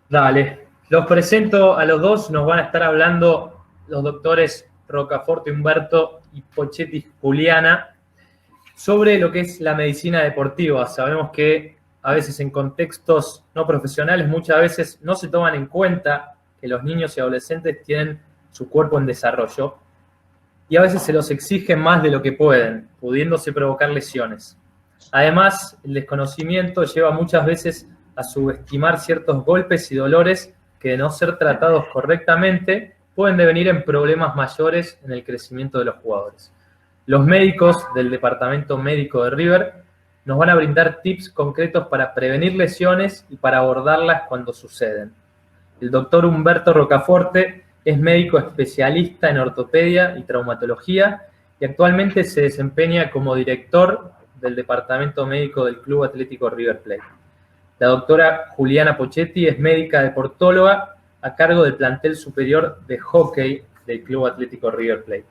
Dale, los presento a los dos, nos van a estar hablando los doctores Rocaforte Humberto y Pochetti Juliana sobre lo que es la medicina deportiva. Sabemos que a veces en contextos no profesionales muchas veces no se toman en cuenta que los niños y adolescentes tienen su cuerpo en desarrollo y a veces se los exige más de lo que pueden, pudiéndose provocar lesiones. Además, el desconocimiento lleva muchas veces a subestimar ciertos golpes y dolores que, de no ser tratados correctamente, pueden devenir en problemas mayores en el crecimiento de los jugadores. Los médicos del Departamento Médico de River nos van a brindar tips concretos para prevenir lesiones y para abordarlas cuando suceden. El doctor Humberto Rocaforte es médico especialista en ortopedia y traumatología y actualmente se desempeña como director del Departamento Médico del Club Atlético River Plate. La doctora Juliana Pochetti es médica deportóloga a cargo del plantel superior de hockey del Club Atlético River Plate.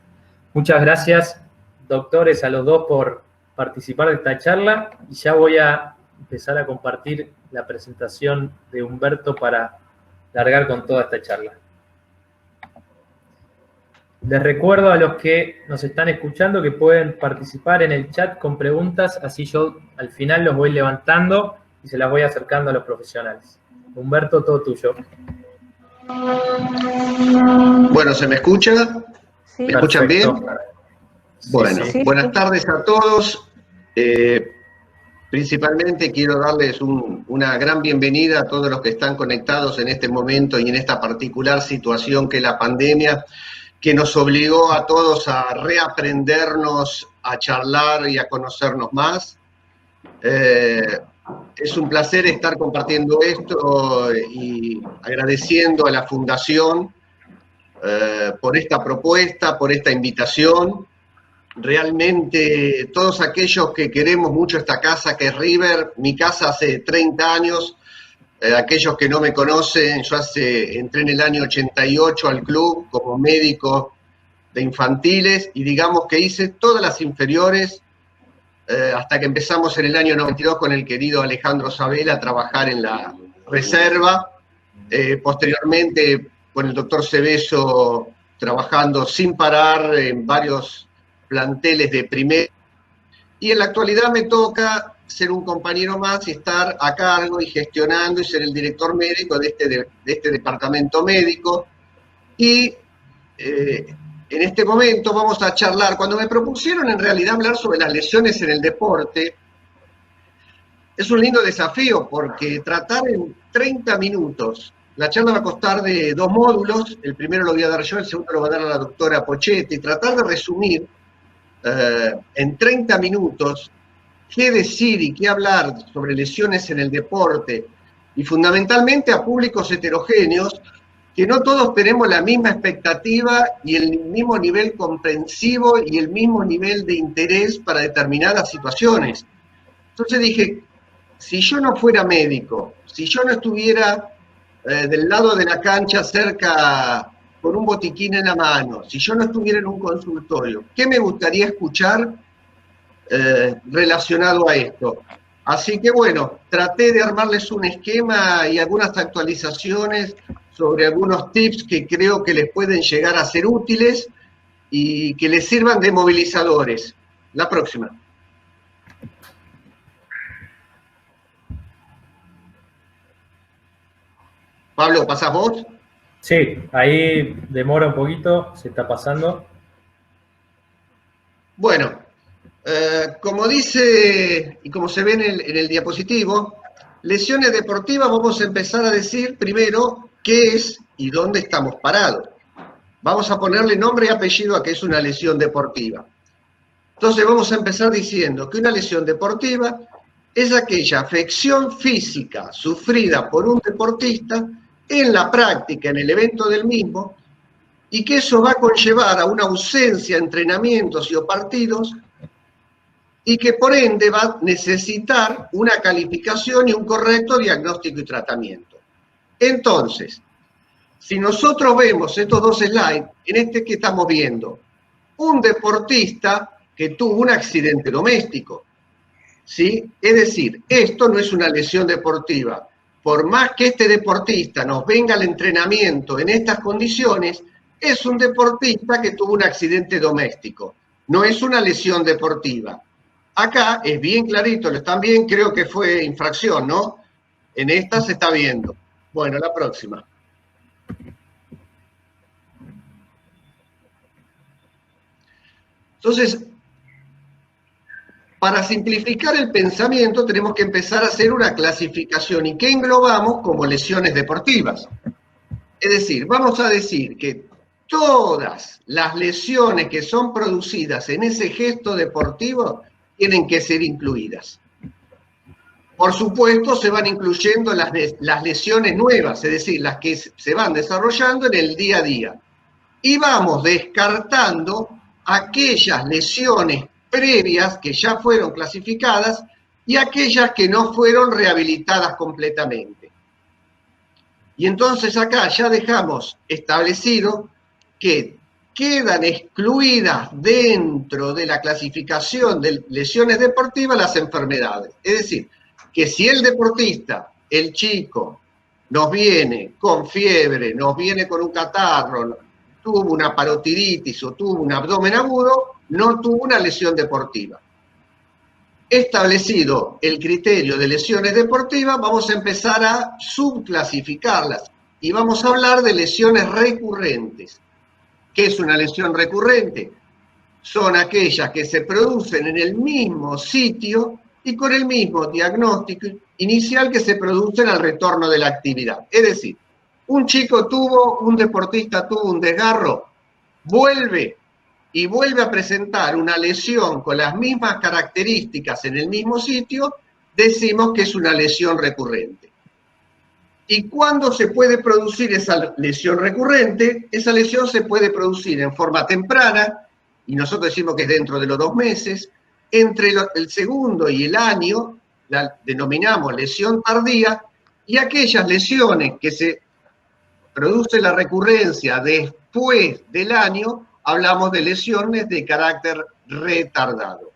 Muchas gracias, doctores, a los dos por participar de esta charla y ya voy a empezar a compartir la presentación de Humberto para largar con toda esta charla. Les recuerdo a los que nos están escuchando que pueden participar en el chat con preguntas, así yo al final los voy levantando y se las voy acercando a los profesionales. Humberto, todo tuyo. Bueno, ¿se me escucha? Sí. ¿Me escuchan bien? Bueno, Sí. buenas tardes a todos. Principalmente quiero darles una gran bienvenida a todos los que están conectados en este momento y en esta particular situación que es la pandemia, que nos obligó a todos a reaprendernos, a charlar y a conocernos más. Es un placer estar compartiendo esto y agradeciendo a la Fundación por esta propuesta, por esta invitación. Realmente todos aquellos que queremos mucho esta casa que es River, mi casa hace 30 años, aquellos que no me conocen, yo entré en el año 88 al club como médico de infantiles y digamos que hice todas las inferiores hasta que empezamos en el año 92 con el querido Alejandro Sabela a trabajar en la reserva, posteriormente con el doctor Cebeso trabajando sin parar en varios planteles de primera, y en la actualidad me toca ser un compañero más y estar a cargo y gestionando y ser el director médico de este departamento médico. Y en este momento vamos a charlar, cuando me propusieron en realidad hablar sobre las lesiones en el deporte, es un lindo desafío porque tratar en 30 minutos, la charla va a constar de 2 módulos, el primero lo voy a dar yo, el segundo lo va a dar la doctora Pochetti, tratar de resumir en 30 minutos qué decir y qué hablar sobre lesiones en el deporte y fundamentalmente a públicos heterogéneos que no todos tenemos la misma expectativa y el mismo nivel comprensivo y el mismo nivel de interés para determinadas situaciones. Entonces dije, si yo no fuera médico, si yo no estuviera del lado de la cancha cerca con un botiquín en la mano, si yo no estuviera en un consultorio, ¿qué me gustaría escuchar relacionado a esto? Así que bueno, traté de armarles un esquema y algunas actualizaciones sobre algunos tips que creo que les pueden llegar a ser útiles y que les sirvan de movilizadores. La próxima. Pablo, ¿pasás vos? Sí, ahí demora un poquito, se está pasando. Bueno, como dice y como se ve en el diapositivo, lesiones deportivas, vamos a empezar a decir primero qué es y dónde estamos parados. Vamos a ponerle nombre y apellido a qué es una lesión deportiva. Entonces vamos a empezar diciendo que una lesión deportiva es aquella afección física sufrida por un deportista en la práctica, en el evento del mismo, y que eso va a conllevar a una ausencia de entrenamientos y o partidos, y que por ende va a necesitar una calificación y un correcto diagnóstico y tratamiento. Entonces, si nosotros vemos estos 2 slides, en este que estamos viendo, un deportista que tuvo un accidente doméstico, ¿sí? Es decir, esto no es una lesión deportiva, por más que este deportista nos venga al entrenamiento en estas condiciones, es un deportista que tuvo un accidente doméstico, no es una lesión deportiva. Acá es bien clarito, lo están bien, creo que fue infracción, ¿no? En esta se está viendo. Bueno, la próxima. Entonces, para simplificar el pensamiento tenemos que empezar a hacer una clasificación. ¿Y qué englobamos como lesiones deportivas? Es decir, vamos a decir que todas las lesiones que son producidas en ese gesto deportivo tienen que ser incluidas. Por supuesto, se van incluyendo las lesiones nuevas, es decir, las que se van desarrollando en el día a día. Y vamos descartando aquellas lesiones previas que ya fueron clasificadas y aquellas que no fueron rehabilitadas completamente. Y entonces acá ya dejamos establecido que quedan excluidas dentro de la clasificación de lesiones deportivas las enfermedades. Es decir, que si el deportista, el chico, nos viene con fiebre, nos viene con un catarro, tuvo una parotiditis o tuvo un abdomen agudo, no tuvo una lesión deportiva. Establecido el criterio de lesiones deportivas, vamos a empezar a subclasificarlas y vamos a hablar de lesiones recurrentes. ¿Qué es una lesión recurrente? Son aquellas que se producen en el mismo sitio y con el mismo diagnóstico inicial que se producen al retorno de la actividad. Es decir, un deportista tuvo un desgarro, vuelve a presentar una lesión con las mismas características en el mismo sitio, decimos que es una lesión recurrente. ¿Y cuándo se puede producir esa lesión recurrente? Esa lesión se puede producir en forma temprana, y nosotros decimos que es dentro de los 2 meses, entre el segundo y el año, la denominamos lesión tardía, y aquellas lesiones que se produce la recurrencia después del año, hablamos de lesiones de carácter retardado.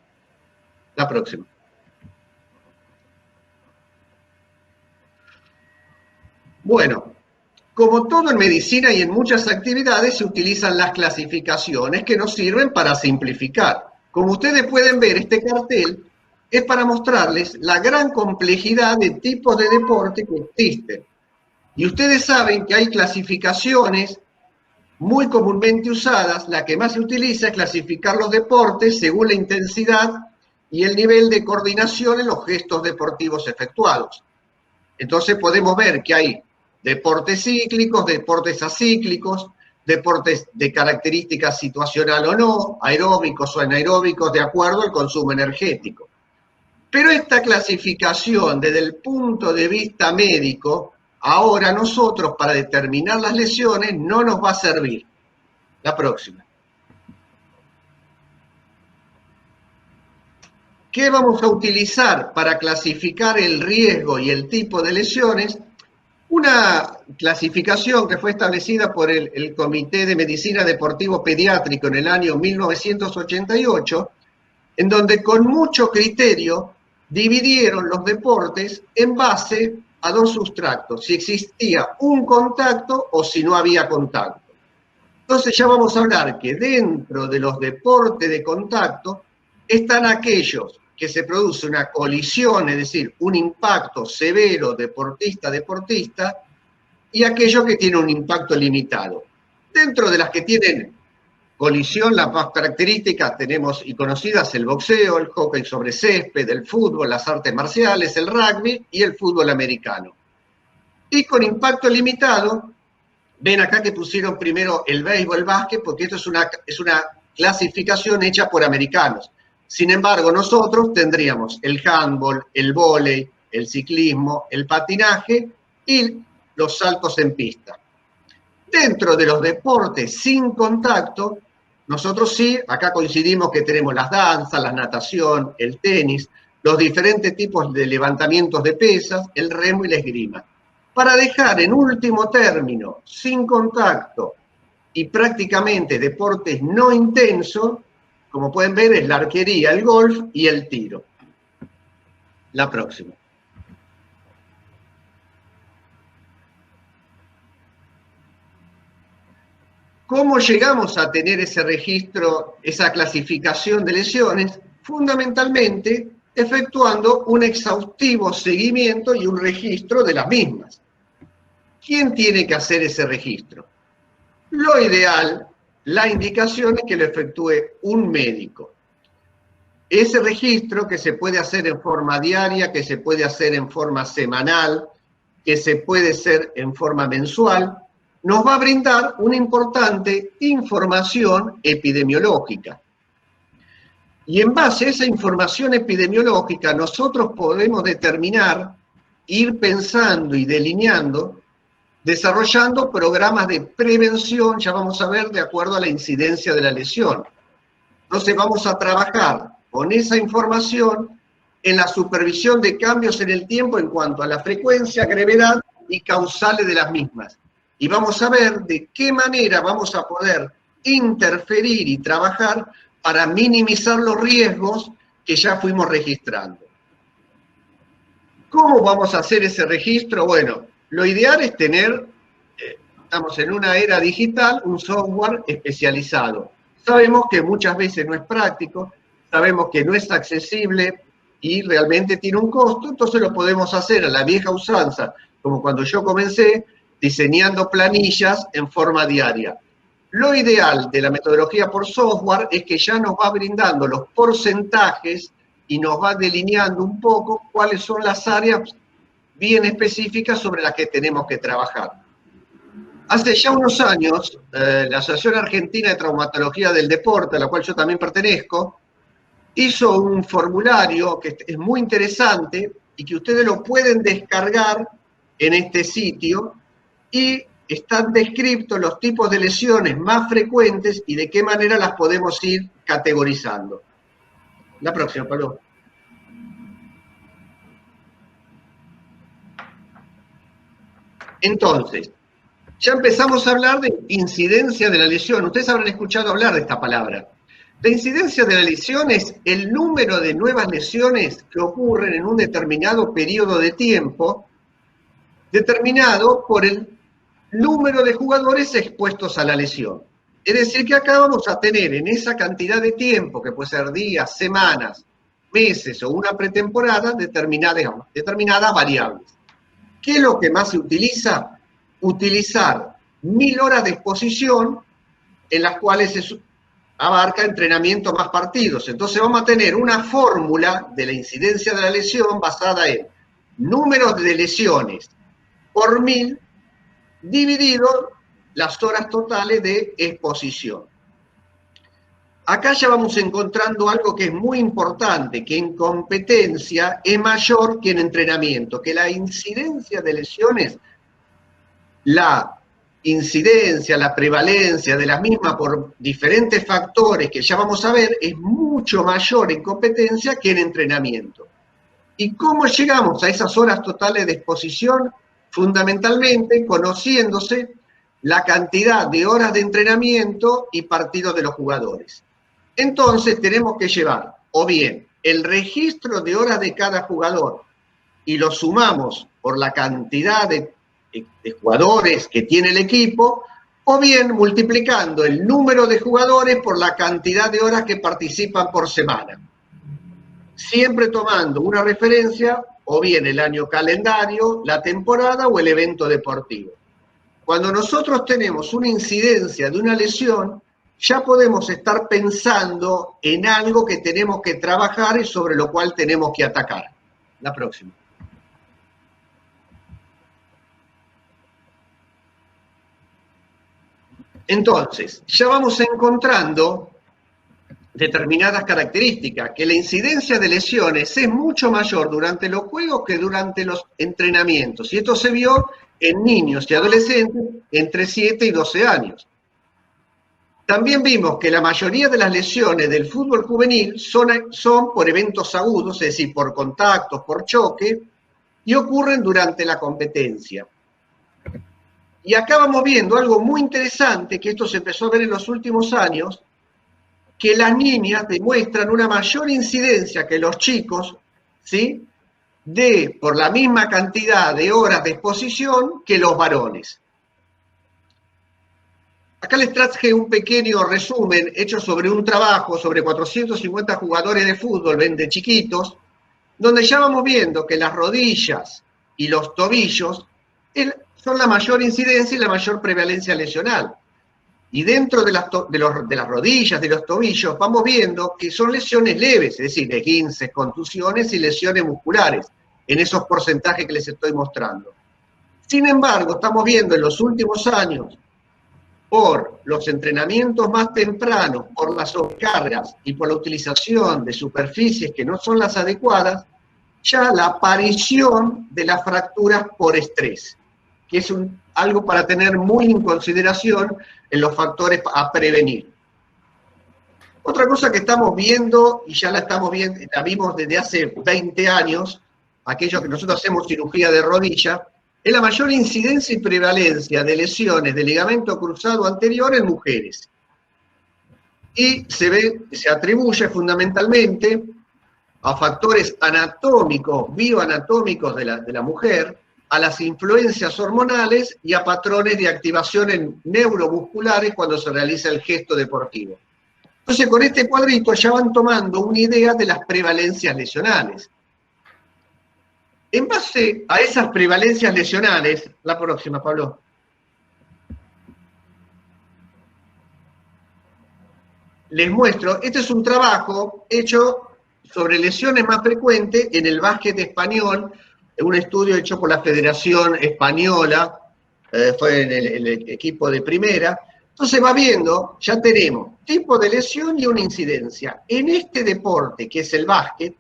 La próxima. Bueno, como todo en medicina y en muchas actividades se utilizan las clasificaciones que nos sirven para simplificar. Como ustedes pueden ver, este cartel es para mostrarles la gran complejidad de tipos de deporte que existen. Y ustedes saben que hay clasificaciones muy comúnmente usadas. La que más se utiliza es clasificar los deportes según la intensidad y el nivel de coordinación en los gestos deportivos efectuados. Entonces podemos ver que hay deportes cíclicos, deportes acíclicos, deportes de característica situacional o no, aeróbicos o anaeróbicos de acuerdo al consumo energético. Pero esta clasificación desde el punto de vista médico, ahora nosotros para determinar las lesiones no nos va a servir. La próxima. ¿Qué vamos a utilizar para clasificar el riesgo y el tipo de lesiones? Una clasificación que fue establecida por el Comité de Medicina Deportivo Pediátrico en el año 1988, en donde con mucho criterio dividieron los deportes en base a 2 sustratos, si existía un contacto o si no había contacto. Entonces ya vamos a hablar que dentro de los deportes de contacto están aquellos que se produce una colisión, es decir, un impacto severo deportista-deportista, y aquellos que tienen un impacto limitado. Dentro de las que tienen colisión, las más características tenemos y conocidas el boxeo, el hockey sobre césped, el fútbol, las artes marciales, el rugby y el fútbol americano. Y con impacto limitado, ven acá que pusieron primero el béisbol, el básquet, porque esto es una clasificación hecha por americanos. Sin embargo, nosotros tendríamos el handball, el vóley, el ciclismo, el patinaje y los saltos en pista. Dentro de los deportes sin contacto, nosotros sí, acá coincidimos que tenemos las danzas, la natación, el tenis, los diferentes tipos de levantamientos de pesas, el remo y la esgrima. Para dejar en último término, sin contacto y prácticamente deportes no intensos, como pueden ver, es la arquería, el golf y el tiro. La próxima. ¿Cómo llegamos a tener ese registro, esa clasificación de lesiones? Fundamentalmente efectuando un exhaustivo seguimiento y un registro de las mismas. ¿Quién tiene que hacer ese registro? Lo ideal, la indicación es que lo efectúe un médico. Ese registro, que se puede hacer en forma diaria, que se puede hacer en forma semanal, que se puede hacer en forma mensual, nos va a brindar una importante información epidemiológica. Y en base a esa información epidemiológica, nosotros podemos determinar, ir pensando y delineando, desarrollando programas de prevención, ya vamos a ver, de acuerdo a la incidencia de la lesión. Entonces vamos a trabajar con esa información en la supervisión de cambios en el tiempo en cuanto a la frecuencia, gravedad y causales de las mismas. Y vamos a ver de qué manera vamos a poder interferir y trabajar para minimizar los riesgos que ya fuimos registrando. ¿Cómo vamos a hacer ese registro? Bueno, lo ideal es tener, estamos en una era digital, un software especializado. Sabemos que muchas veces no es práctico, sabemos que no es accesible y realmente tiene un costo, entonces lo podemos hacer a la vieja usanza, como cuando yo comencé, diseñando planillas en forma diaria. Lo ideal de la metodología por software es que ya nos va brindando los porcentajes y nos va delineando un poco cuáles son las áreas bien específicas sobre las que tenemos que trabajar. Hace ya unos años, la Asociación Argentina de Traumatología del Deporte, a la cual yo también pertenezco, hizo un formulario que es muy interesante y que ustedes lo pueden descargar en este sitio, y están descritos los tipos de lesiones más frecuentes y de qué manera las podemos ir categorizando. La próxima, Pablo. Entonces, ya empezamos a hablar de incidencia de la lesión. Ustedes habrán escuchado hablar de esta palabra. La incidencia de la lesión es el número de nuevas lesiones que ocurren en un determinado periodo de tiempo, determinado por el número de jugadores expuestos a la lesión. Es decir, que acá vamos a tener en esa cantidad de tiempo, que puede ser días, semanas, meses o una pretemporada, determinadas variables. ¿Qué es lo que más se utiliza? Utilizar 1000 horas de exposición en las cuales se abarca entrenamiento más partidos. Entonces vamos a tener una fórmula de la incidencia de la lesión basada en números de lesiones por 1000 dividido las horas totales de exposición. Acá ya vamos encontrando algo que es muy importante, que en competencia es mayor que en entrenamiento, que la incidencia de lesiones, la incidencia, la prevalencia de las mismas por diferentes factores que ya vamos a ver, es mucho mayor en competencia que en entrenamiento. ¿Y cómo llegamos a esas horas totales de exposición? Fundamentalmente conociéndose la cantidad de horas de entrenamiento y partidos de los jugadores. Entonces tenemos que llevar o bien el registro de horas de cada jugador y lo sumamos por la cantidad de jugadores que tiene el equipo, o bien multiplicando el número de jugadores por la cantidad de horas que participan por semana. Siempre tomando una referencia, o bien el año calendario, la temporada o el evento deportivo. Cuando nosotros tenemos una incidencia de una lesión, ya podemos estar pensando en algo que tenemos que trabajar y sobre lo cual tenemos que atacar. La próxima. Entonces, ya vamos encontrando determinadas características, que la incidencia de lesiones es mucho mayor durante los juegos que durante los entrenamientos. Y esto se vio en niños y adolescentes entre 7 y 12 años. También vimos que la mayoría de las lesiones del fútbol juvenil son por eventos agudos, es decir, por contactos, por choque, y ocurren durante la competencia. Y acá vamos viendo algo muy interesante, que esto se empezó a ver en los últimos años, que las niñas demuestran una mayor incidencia que los chicos, ¿sí?, por la misma cantidad de horas de exposición que los varones. Acá les traje un pequeño resumen hecho sobre un trabajo sobre 450 jugadores de fútbol, de chiquitos, donde ya vamos viendo que las rodillas y los tobillos son la mayor incidencia y la mayor prevalencia lesional. Y dentro de las rodillas, de los tobillos, vamos viendo que son lesiones leves, es decir, esguinces, contusiones y lesiones musculares, en esos porcentajes que les estoy mostrando. Sin embargo, estamos viendo en los últimos años, por los entrenamientos más tempranos, por las sobrecargas y por la utilización de superficies que no son las adecuadas, ya la aparición de las fracturas por estrés, que es algo para tener muy en consideración en los factores a prevenir. Otra cosa que estamos viendo, y ya la estamos viendo, la vimos desde hace 20 años, aquellos que nosotros hacemos cirugía de rodilla, es la mayor incidencia y prevalencia de lesiones de ligamento cruzado anterior en mujeres. Y se atribuye fundamentalmente a factores anatómicos, bioanatómicos de la mujer, a las influencias hormonales y a patrones de activación neuromusculares cuando se realiza el gesto deportivo. Entonces, con este cuadrito ya van tomando una idea de las prevalencias lesionales. En base a esas prevalencias lesionales, la próxima, Pablo. Les muestro, este es un trabajo hecho sobre lesiones más frecuentes en el básquet español, un estudio hecho por la Federación Española, fue en el equipo de primera. Entonces va viendo, ya tenemos tipo de lesión y una incidencia. En este deporte, que es el básquet,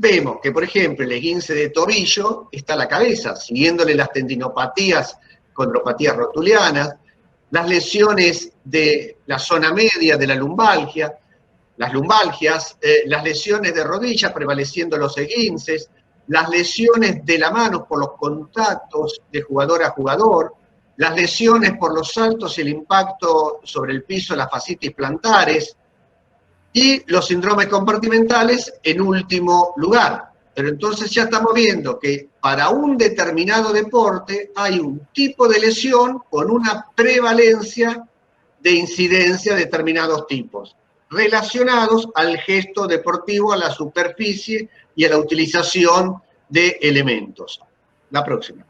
vemos que, por ejemplo, el esguince de tobillo está a la cabeza, siguiéndole las tendinopatías, condropatías rotulianas, las lesiones de la zona media de la lumbalgia, las lumbalgias, las lesiones de rodilla prevaleciendo los esguinces, las lesiones de la mano por los contactos de jugador a jugador, las lesiones por los saltos y el impacto sobre el piso, las fascitis plantares, y los síndromes compartimentales en último lugar. Pero entonces ya estamos viendo que para un determinado deporte hay un tipo de lesión con una prevalencia de incidencia de determinados tipos, relacionados al gesto deportivo, a la superficie y a la utilización de elementos. La próxima.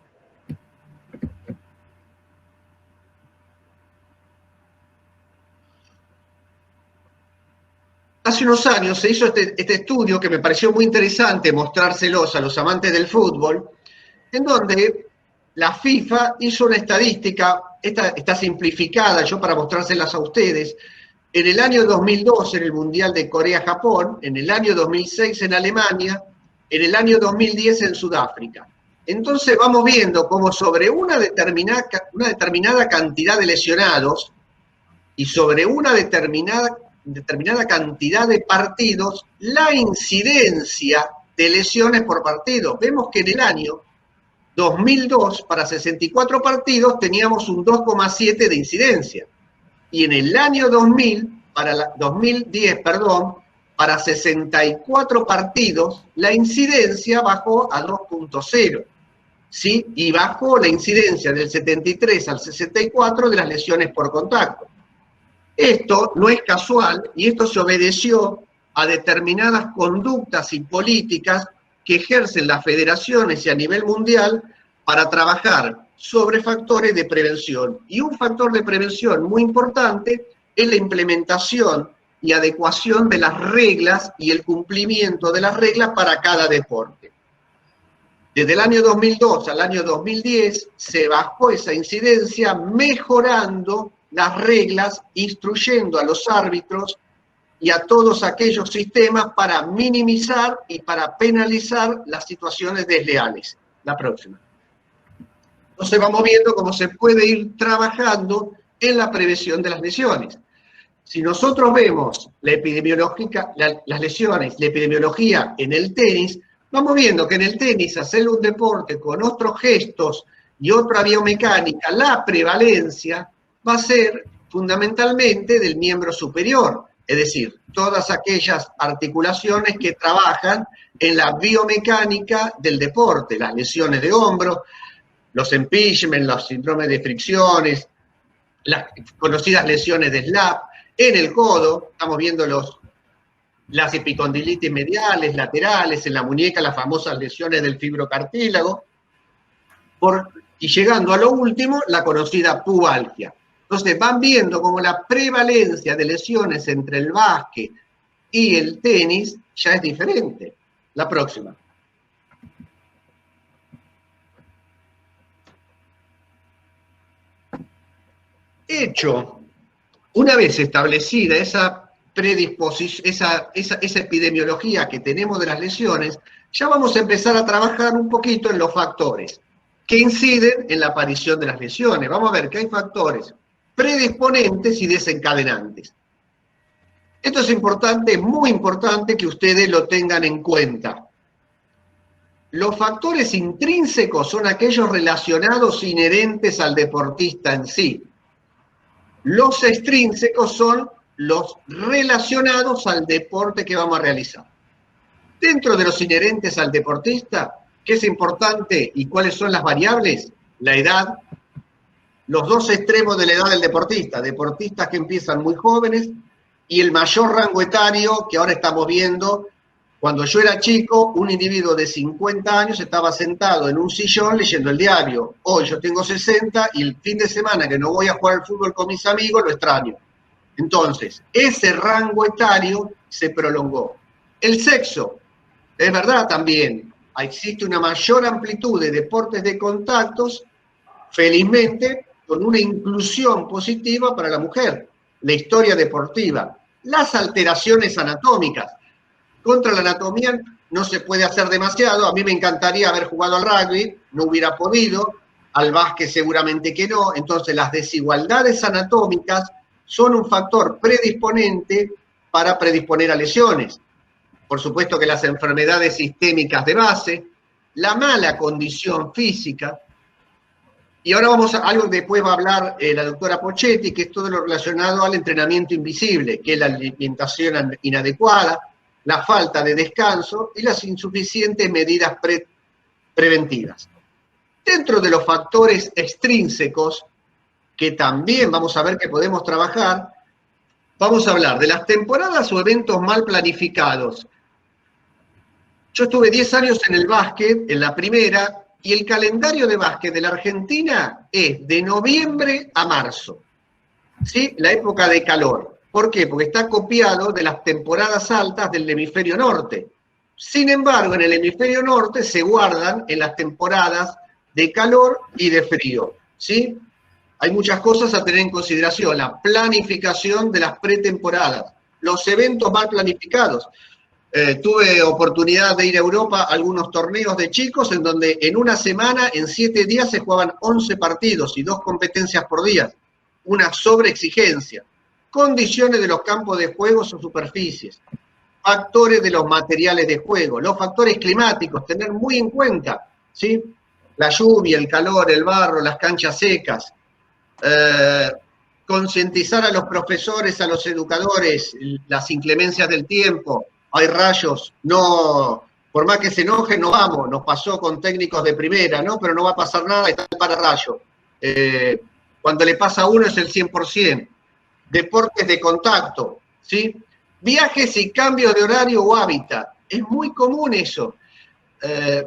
Hace unos años se hizo este estudio que me pareció muy interesante mostrárselos a los amantes del fútbol, en donde la FIFA hizo una estadística, esta está simplificada, yo para mostrárselas a ustedes, en el año 2002 en el Mundial de Corea-Japón, en el año 2006 en Alemania, en el año 2010 en Sudáfrica. Entonces vamos viendo cómo sobre una determinada cantidad de lesionados y sobre una determinada cantidad de partidos, la incidencia de lesiones por partido. Vemos que en el año 2002, para 64 partidos, teníamos un 2,7 de incidencia. Y en el año 2010, para 64 partidos, la incidencia bajó a 2,0. ¿Sí? Y bajó la incidencia del 73 al 64 de las lesiones por contacto. Esto no es casual y esto se obedeció a determinadas conductas y políticas que ejercen las federaciones y a nivel mundial para trabajar sobre factores de prevención. Y un factor de prevención muy importante es la implementación y adecuación de las reglas y el cumplimiento de las reglas para cada deporte. Desde el año 2002 al año 2010 se bajó esa incidencia mejorando las reglas, instruyendo a los árbitros y a todos aquellos sistemas para minimizar y para penalizar las situaciones desleales. La próxima. Entonces vamos viendo cómo se puede ir trabajando en la prevención de las lesiones. Si nosotros vemos la epidemiología, las lesiones, la epidemiología en el tenis, vamos viendo que en el tenis, hacer un deporte con otros gestos y otra biomecánica, la prevalencia va a ser fundamentalmente del miembro superior, es decir, todas aquellas articulaciones que trabajan en la biomecánica del deporte, las lesiones de hombro, los impingement, los síndromes de fricciones, las conocidas lesiones de SLAP, en el codo, estamos viendo las epicondilitis mediales, laterales, en la muñeca las famosas lesiones del fibrocartílago, y llegando a lo último, la conocida pubalgia. Entonces van viendo como la prevalencia de lesiones entre el básquet y el tenis ya es diferente. La próxima. Hecho, una vez establecida esa predisposición, esa epidemiología que tenemos de las lesiones, ya vamos a empezar a trabajar un poquito en los factores que inciden en la aparición de las lesiones. Vamos a ver que hay factores predisponentes y desencadenantes. Esto es importante, muy importante que ustedes lo tengan en cuenta. Los factores intrínsecos son aquellos relacionados inherentes al deportista en sí. Los extrínsecos son los relacionados al deporte que vamos a realizar. Dentro de los inherentes al deportista, ¿qué es importante y cuáles son las variables? La edad, los dos extremos de la edad del deportista, deportistas que empiezan muy jóvenes y el mayor rango etario que ahora estamos viendo. Cuando yo era chico, un individuo de 50 años estaba sentado en un sillón leyendo el diario. Hoy yo tengo 60 y el fin de semana que no voy a jugar al fútbol con mis amigos lo extraño. Entonces, ese rango etario se prolongó. El sexo, es verdad también, existe una mayor amplitud de deportes de contactos, felizmente, con una inclusión positiva para la mujer. La historia deportiva, las alteraciones anatómicas. Contra la anatomía no se puede hacer demasiado. A mí me encantaría haber jugado al rugby, no hubiera podido, al básquet seguramente que no. Entonces las desigualdades anatómicas son un factor predisponente para predisponer a lesiones. Por supuesto que las enfermedades sistémicas de base, la mala condición física. Y ahora vamos a algo que después va a hablar la doctora Pochetti, que es todo lo relacionado al entrenamiento invisible, que es la alimentación inadecuada, la falta de descanso y las insuficientes medidas preventivas. Dentro de los factores extrínsecos, que también vamos a ver que podemos trabajar, vamos a hablar de las temporadas o eventos mal planificados. Yo estuve 10 años en el básquet, en la primera, y el calendario de básquet de la Argentina es de noviembre a marzo, ¿sí? La época de calor. ¿Por qué? Porque está copiado de las temporadas altas del hemisferio norte. Sin embargo, en el hemisferio norte se guardan en las temporadas de calor y de frío, ¿sí? Hay muchas cosas a tener en consideración. La planificación de las pretemporadas, los eventos mal planificados. Tuve oportunidad de ir a Europa a algunos torneos de chicos en donde en una semana, en 7 días, se jugaban 11 partidos y 2 competencias por día. Una sobreexigencia. Condiciones de los campos de juego o superficies, factores de los materiales de juego, los factores climáticos, tener muy en cuenta, ¿sí? La lluvia, el calor, el barro, las canchas secas, concientizar a los profesores, a los educadores, las inclemencias del tiempo, hay rayos, no, por más que se enojen, no vamos, nos pasó con técnicos de primera, ¿no? Pero no va a pasar nada, está el pararrayo. Cuando le pasa a uno es el 100%. Deportes de contacto, ¿sí? Viajes y cambios de horario o hábitat. Es muy común eso.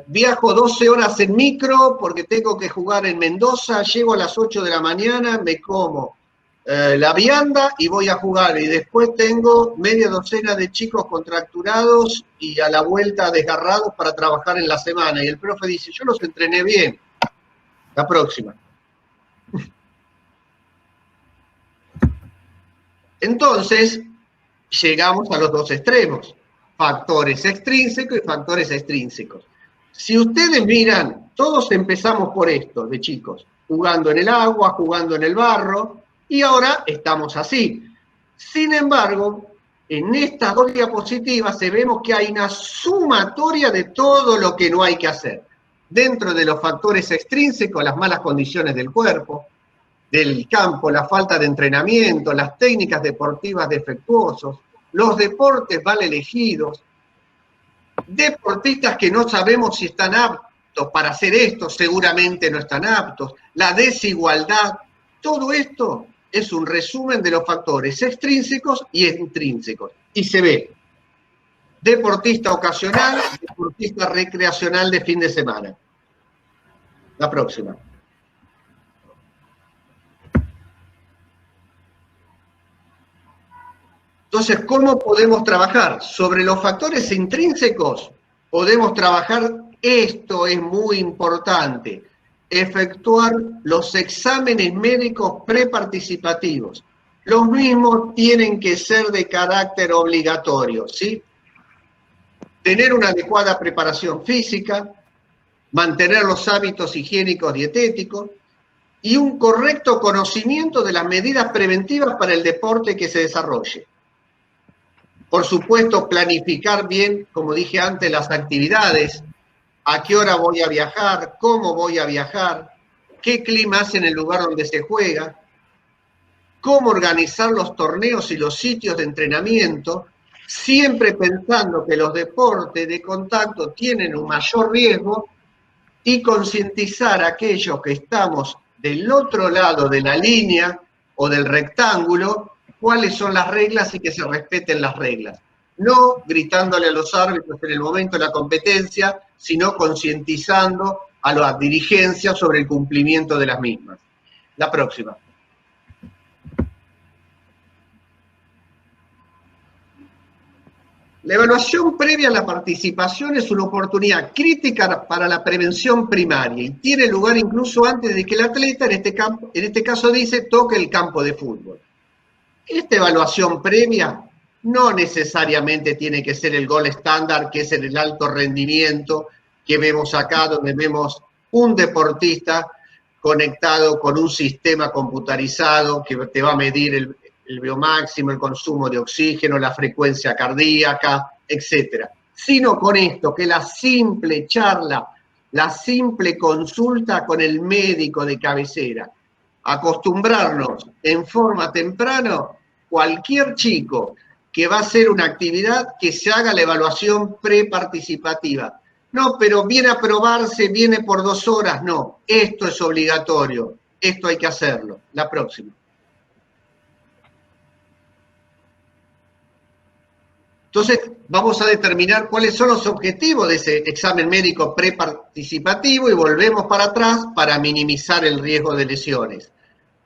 Viajo 12 horas en micro porque tengo que jugar en Mendoza, llego a las 8 de la mañana, me como la vianda y voy a jugar. Y después tengo media docena de chicos contracturados y a la vuelta desgarrados para trabajar en la semana. Y el profe dice, yo los entrené bien. La próxima. Entonces, llegamos a los dos extremos, factores extrínsecos y factores extrínsecos. Si ustedes miran, todos empezamos por esto de chicos, jugando en el agua, jugando en el barro, y ahora estamos así. Sin embargo, en estas dos diapositivas vemos que hay una sumatoria de todo lo que no hay que hacer. Dentro de los factores extrínsecos, las malas condiciones del cuerpo, del campo, la falta de entrenamiento, las técnicas deportivas defectuosas, los deportes mal elegidos, deportistas que no sabemos si están aptos para hacer esto, seguramente no están aptos, la desigualdad, todo esto es un resumen de los factores extrínsecos y intrínsecos. Y se ve deportista ocasional, deportista recreacional de fin de semana. La próxima. Entonces, ¿cómo podemos trabajar? Sobre los factores intrínsecos podemos trabajar, esto es muy importante, efectuar los exámenes médicos preparticipativos. Los mismos tienen que ser de carácter obligatorio, ¿sí? Tener una adecuada preparación física, mantener los hábitos higiénicos dietéticos y un correcto conocimiento de las medidas preventivas para el deporte que se desarrolle. Por supuesto, planificar bien, como dije antes, las actividades, a qué hora voy a viajar, cómo voy a viajar, qué clima hace en el lugar donde se juega, cómo organizar los torneos y los sitios de entrenamiento, siempre pensando que los deportes de contacto tienen un mayor riesgo y concientizar a aquellos que estamos del otro lado de la línea o del rectángulo cuáles son las reglas y que se respeten las reglas. No gritándole a los árbitros en el momento de la competencia, sino concientizando a la dirigencia sobre el cumplimiento de las mismas. La próxima. La evaluación previa a la participación es una oportunidad crítica para la prevención primaria y tiene lugar incluso antes de que el atleta, en este caso dice, toque el campo de fútbol. Esta evaluación previa no necesariamente tiene que ser el gol estándar, que es el alto rendimiento que vemos acá, donde vemos un deportista conectado con un sistema computarizado que te va a medir el biomáximo, el consumo de oxígeno, la frecuencia cardíaca, etc. Sino con esto, que la simple charla, la simple consulta con el médico de cabecera, acostumbrarnos en forma temprana, cualquier chico que va a hacer una actividad, que se haga la evaluación preparticipativa. No, pero viene a probarse, viene por 2 horas, no. Esto es obligatorio, esto hay que hacerlo. La próxima. Entonces, vamos a determinar cuáles son los objetivos de ese examen médico preparticipativo y volvemos para atrás para minimizar el riesgo de lesiones.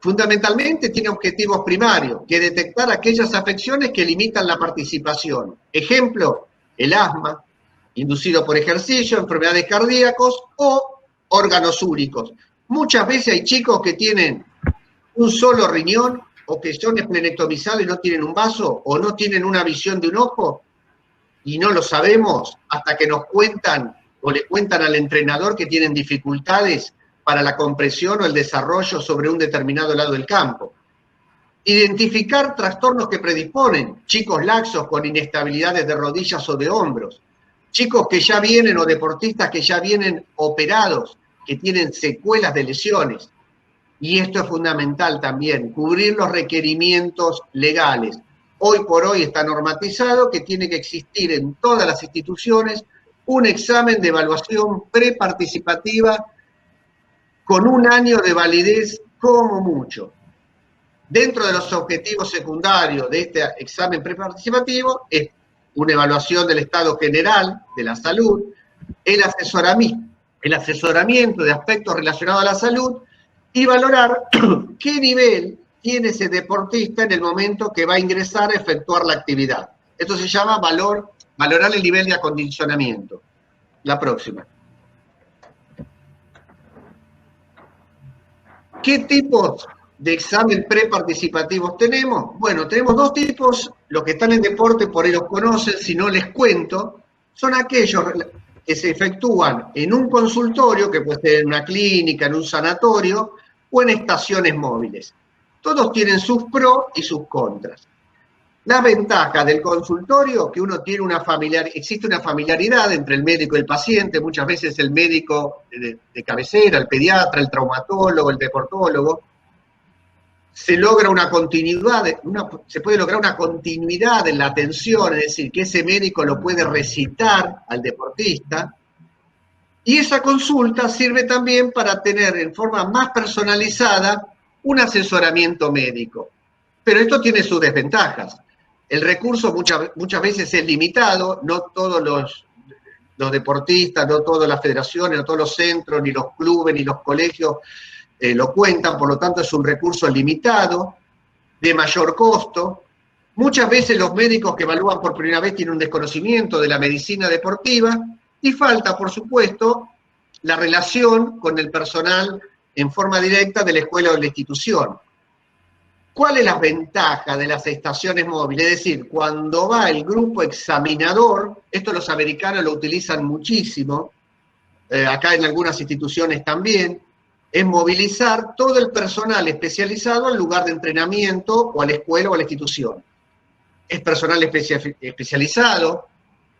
Fundamentalmente tiene objetivos primarios, que detectar aquellas afecciones que limitan la participación. Ejemplo, el asma, inducido por ejercicio, enfermedades cardíacas o órganos únicos. Muchas veces hay chicos que tienen un solo riñón o que son esplenectomizados y no tienen un vaso o no tienen una visión de un ojo y no lo sabemos hasta que nos cuentan o le cuentan al entrenador que tienen dificultades para la compresión o el desarrollo sobre un determinado lado del campo. Identificar trastornos que predisponen, chicos laxos con inestabilidades de rodillas o de hombros, chicos que ya vienen o deportistas que ya vienen operados, que tienen secuelas de lesiones. Y esto es fundamental también, cubrir los requerimientos legales. Hoy por hoy está normatizado que tiene que existir en todas las instituciones un examen de evaluación preparticipativa con 1 año de validez como mucho. Dentro de los objetivos secundarios de este examen preparticipativo es una evaluación del estado general de la salud, el asesoramiento de aspectos relacionados a la salud y valorar qué nivel tiene ese deportista en el momento que va a ingresar a efectuar la actividad. Esto se llama valorar el nivel de acondicionamiento. La próxima. ¿Qué tipos de examen preparticipativos tenemos? Bueno, tenemos 2 tipos. Los que están en deporte por ahí los conocen, si no les cuento. Son aquellos que se efectúan en un consultorio, que puede ser en una clínica, en un sanatorio, o en estaciones móviles. Todos tienen sus pros y sus contras. La ventaja del consultorio, que uno tiene existe una familiaridad entre el médico y el paciente, muchas veces el médico de cabecera, el pediatra, el traumatólogo, el deportólogo, se logra una continuidad, se puede lograr una continuidad en la atención, es decir, que ese médico lo puede recitar al deportista, y esa consulta sirve también para tener en forma más personalizada un asesoramiento médico. Pero esto tiene sus desventajas. El recurso muchas veces es limitado, no todos los deportistas, no todas las federaciones, no todos los centros, ni los clubes, ni los colegios lo cuentan, por lo tanto es un recurso limitado, de mayor costo. Muchas veces los médicos que evalúan por primera vez tienen un desconocimiento de la medicina deportiva y falta, por supuesto, la relación con el personal en forma directa de la escuela o de la institución. ¿Cuál es la ventaja de las estaciones móviles? Es decir, cuando va el grupo examinador, esto los americanos lo utilizan muchísimo, acá en algunas instituciones también, es movilizar todo el personal especializado al lugar de entrenamiento o a la escuela o a la institución. Es personal especializado,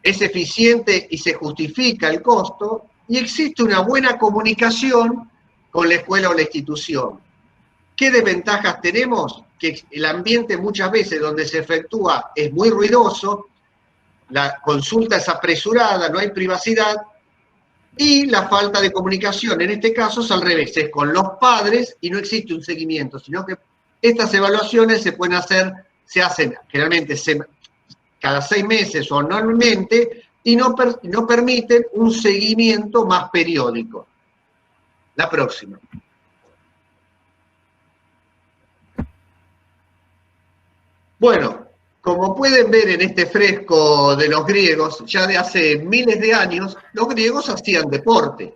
es eficiente y se justifica el costo, y existe una buena comunicación con la escuela o la institución. ¿Qué desventajas tenemos? Que el ambiente muchas veces donde se efectúa es muy ruidoso, la consulta es apresurada, no hay privacidad, y la falta de comunicación, en este caso es al revés, es con los padres y no existe un seguimiento, sino que estas evaluaciones se hacen generalmente cada 6 meses o anualmente y no permiten un seguimiento más periódico. La próxima. Bueno, como pueden ver en este fresco de los griegos, ya de hace miles de años, los griegos hacían deporte.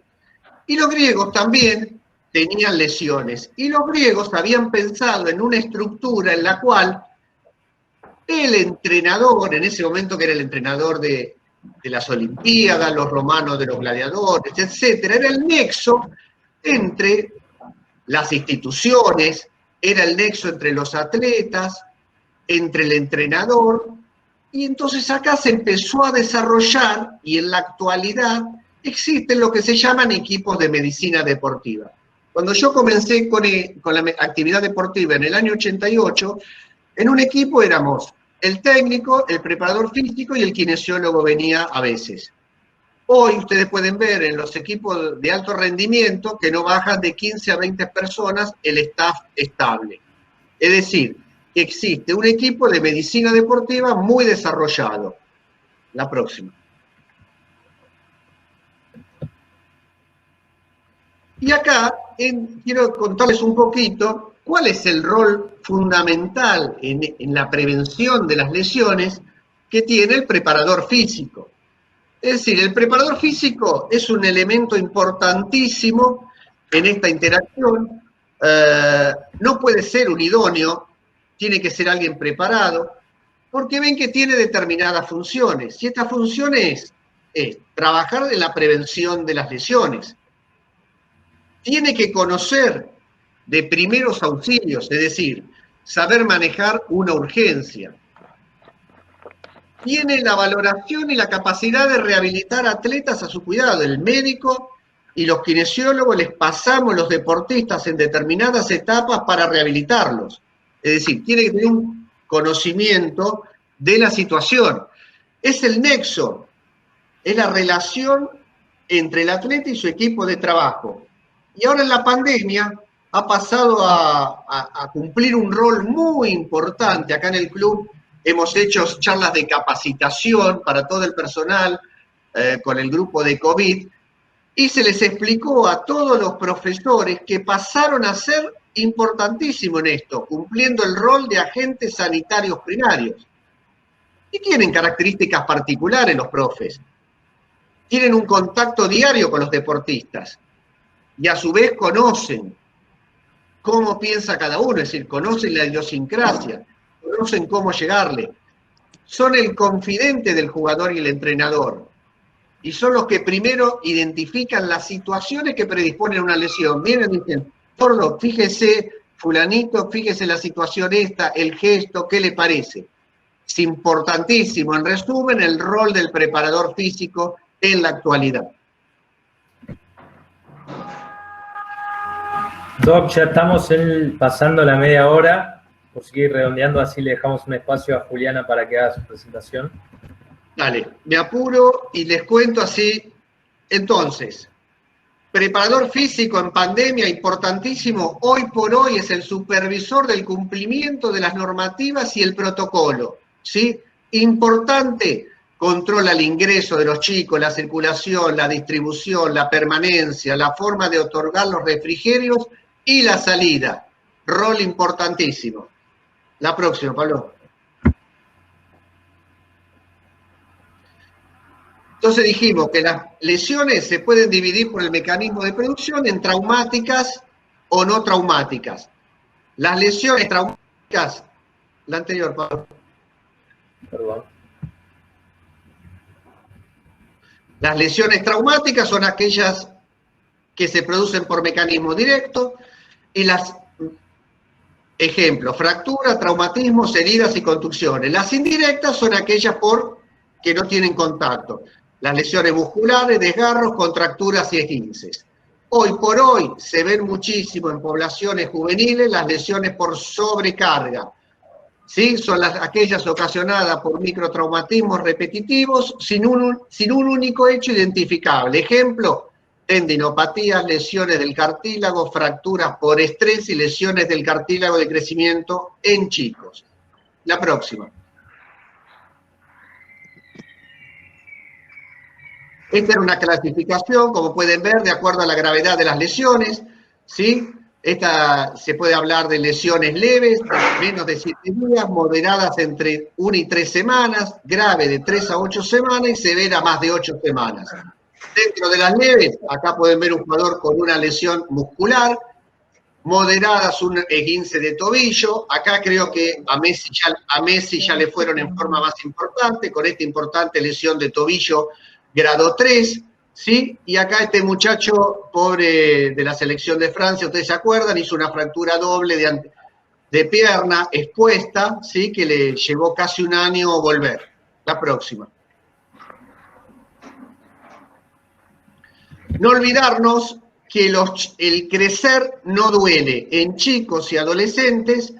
Y los griegos también tenían lesiones. Y los griegos habían pensado en una estructura en la cual el entrenador, en ese momento que era el entrenador de las Olimpiadas, los romanos de los gladiadores, etc., era el nexo entre las instituciones, era el nexo entre los atletas, entre el entrenador, y entonces acá se empezó a desarrollar, y en la actualidad existen lo que se llaman equipos de medicina deportiva. Cuando yo comencé con la actividad deportiva en el año 88, en un equipo éramos el técnico, el preparador físico y el kinesiólogo venía a veces. Hoy ustedes pueden ver en los equipos de alto rendimiento que no bajan de 15 a 20 personas el staff estable. Es decir, que existe un equipo de medicina deportiva muy desarrollado. La próxima. Y acá quiero contarles un poquito cuál es el rol fundamental en la prevención de las lesiones que tiene el preparador físico. Es decir, el preparador físico es un elemento importantísimo en esta interacción. No puede ser un idóneo, tiene que ser alguien preparado, porque ven que tiene determinadas funciones. Y esta función es trabajar en la prevención de las lesiones. Tiene que conocer de primeros auxilios, es decir, saber manejar una urgencia. Tiene la valoración y la capacidad de rehabilitar atletas a su cuidado. El médico y los kinesiólogos les pasamos los deportistas en determinadas etapas para rehabilitarlos. Es decir, tiene que tener un conocimiento de la situación. Es el nexo, es la relación entre el atleta y su equipo de trabajo. Y ahora en la pandemia ha pasado a cumplir un rol muy importante. Acá en el club hemos hecho charlas de capacitación para todo el personal con el grupo de COVID y se les explicó a todos los profesores que pasaron a ser importantísimos en esto, cumpliendo el rol de agentes sanitarios primarios. Y tienen características particulares los profes. Tienen un contacto diario con los deportistas y a su vez conocen cómo piensa cada uno, es decir, conocen la idiosincrasia, conocen cómo llegarle. Son el confidente del jugador y el entrenador. Y son los que primero identifican las situaciones que predisponen a una lesión. Vienen y dicen, Tordo, fíjese, fulanito, fíjese la situación esta, el gesto, ¿qué le parece? Es importantísimo, en resumen, el rol del preparador físico en la actualidad. Doc, ya estamos pasando la media hora, por seguir redondeando, así le dejamos un espacio a Juliana para que haga su presentación. Dale, me apuro y les cuento así. Entonces, Preparador físico en pandemia, importantísimo, hoy por hoy es el supervisor del cumplimiento de las normativas y el protocolo, ¿sí? Importante, controla el ingreso de los chicos, la circulación, la distribución, la permanencia, la forma de otorgar los refrigerios y la salida. Rol importantísimo. La próxima, Pablo. Entonces dijimos que las lesiones se pueden dividir por el mecanismo de producción en traumáticas o no traumáticas. Las lesiones traumáticas, la anterior, Pablo. Perdón. Las lesiones traumáticas son aquellas que se producen por mecanismo directo y las, ejemplo, fracturas, traumatismos, heridas y contusiones. Las indirectas son aquellas que no tienen contacto. Las lesiones musculares, desgarros, contracturas y esguinces. Hoy por hoy se ven muchísimo en poblaciones juveniles las lesiones por sobrecarga. ¿Sí? Son aquellas ocasionadas por microtraumatismos repetitivos sin un único hecho identificable. Ejemplo, tendinopatías, lesiones del cartílago, fracturas por estrés y lesiones del cartílago de crecimiento en chicos. La próxima. Esta era una clasificación, como pueden ver, de acuerdo a la gravedad de las lesiones, ¿sí? Esta se puede hablar de lesiones leves, menos de 7 días, moderadas entre 1 y 3 semanas, grave de 3 a 8 semanas y severa más de 8 semanas. Dentro de las leves, acá pueden ver un jugador con una lesión muscular, moderadas un esguince de tobillo, acá creo que a Messi ya le fueron en forma más importante, con esta importante lesión de tobillo grado 3, ¿sí? Y acá este muchacho, pobre de la selección de Francia, ustedes se acuerdan, hizo una fractura doble de pierna expuesta, ¿sí? Que le llevó casi un año volver. La próxima. No olvidarnos que el crecer no duele. En chicos y adolescentes,